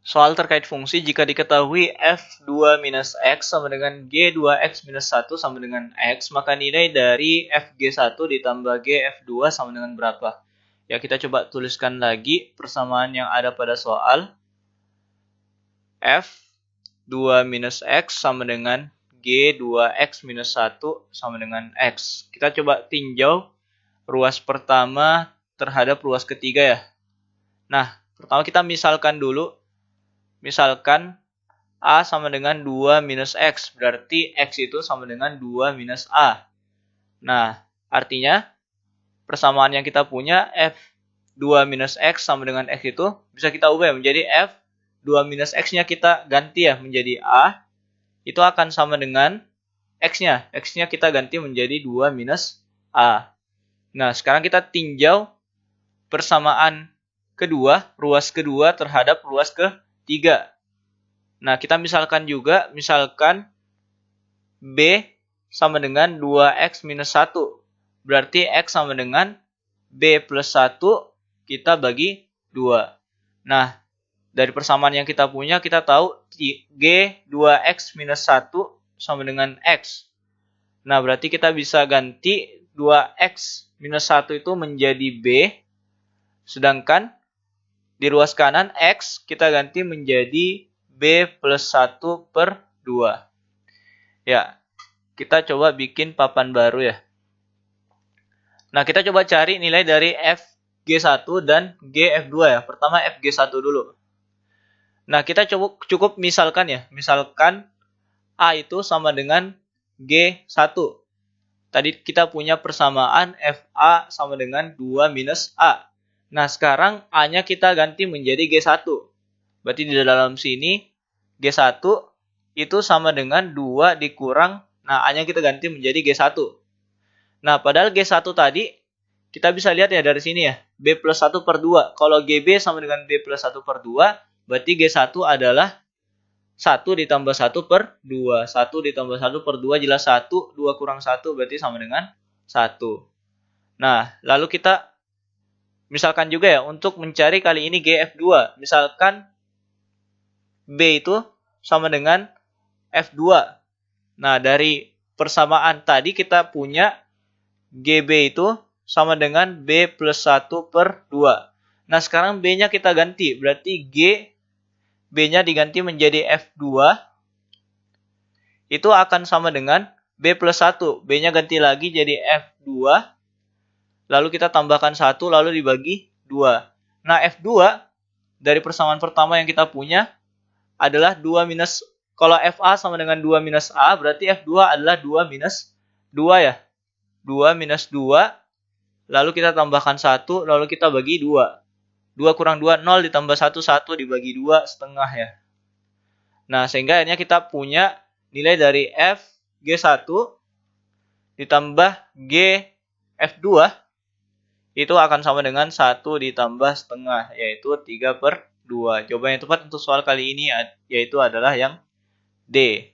Soal terkait fungsi, jika diketahui f2 minus x sama dengan g2x minus 1 sama dengan x, maka nilai dari fg1 ditambah gf2 sama dengan berapa? Ya, kita coba tuliskan lagi persamaan yang ada pada soal. f2 minus x sama dengan g2x minus 1 sama dengan x. Kita coba tinjau ruas pertama terhadap ruas ketiga ya. Nah, pertama kita misalkan dulu. Misalkan A sama dengan 2 minus X. Berarti X itu sama dengan 2 minus A. Nah, artinya persamaan yang kita punya F2 minus X sama dengan X itu bisa kita ubah menjadi F2 minus X-nya kita ganti ya menjadi A. Itu akan sama dengan X-nya. X-nya kita ganti menjadi 2 minus A. Nah, sekarang kita tinjau persamaan kedua, ruas kedua terhadap ruas ketiga. Nah, kita misalkan juga, misalkan B sama dengan 2X minus 1. Berarti X sama dengan B plus 1, kita bagi 2. Nah, dari persamaan yang kita punya, kita tahu G 2X minus 1 sama dengan X. Nah, berarti kita bisa ganti 2X minus 1 itu menjadi B. Sedangkan di ruas kanan X kita ganti menjadi B plus 1 per 2. Ya, kita coba bikin papan baru ya. Nah, kita coba cari nilai dari Fg1 dan Gf2 ya. Pertama Fg1 dulu. Nah, kita cukup misalkan ya. Misalkan A itu sama dengan G1. Tadi kita punya persamaan Fa sama dengan 2 minus A. Nah, sekarang A-nya kita ganti menjadi G1. Berarti di dalam sini G1 itu sama dengan 2 dikurang, nah A-nya kita ganti menjadi G1. Nah, padahal G1 tadi, kita bisa lihat ya dari sini ya, B plus 1 per 2. Kalau GB sama dengan B plus 1 per 2, berarti G1 adalah 1 ditambah 1 per 2. 1 ditambah 1 per 2 jelas 1, 2 kurang 1 berarti sama dengan 1. Nah, lalu kita misalkan juga ya, untuk mencari kali ini GF2. Misalkan B itu sama dengan F2. Nah, dari persamaan tadi kita punya GB itu sama dengan B plus 1 per 2. Nah, sekarang B-nya kita ganti. Berarti G, B-nya diganti menjadi F2. Itu akan sama dengan B plus 1. B-nya ganti lagi jadi F2. Lalu kita tambahkan 1, lalu dibagi 2. Nah, F2 dari persamaan pertama yang kita punya adalah 2 minus, kalau FA sama dengan 2 minus A, berarti F2 adalah 2 minus 2 ya. 2 minus 2, lalu kita tambahkan 1, lalu kita bagi 2. 2 kurang 2, 0 ditambah 1, 1 dibagi 2, setengah ya. Nah, sehingga akhirnya kita punya nilai dari Fg1 ditambah Gf2, itu akan sama dengan 1 ditambah setengah, yaitu 3 per 2. Jawaban yang tepat untuk soal kali ini yaitu adalah yang D.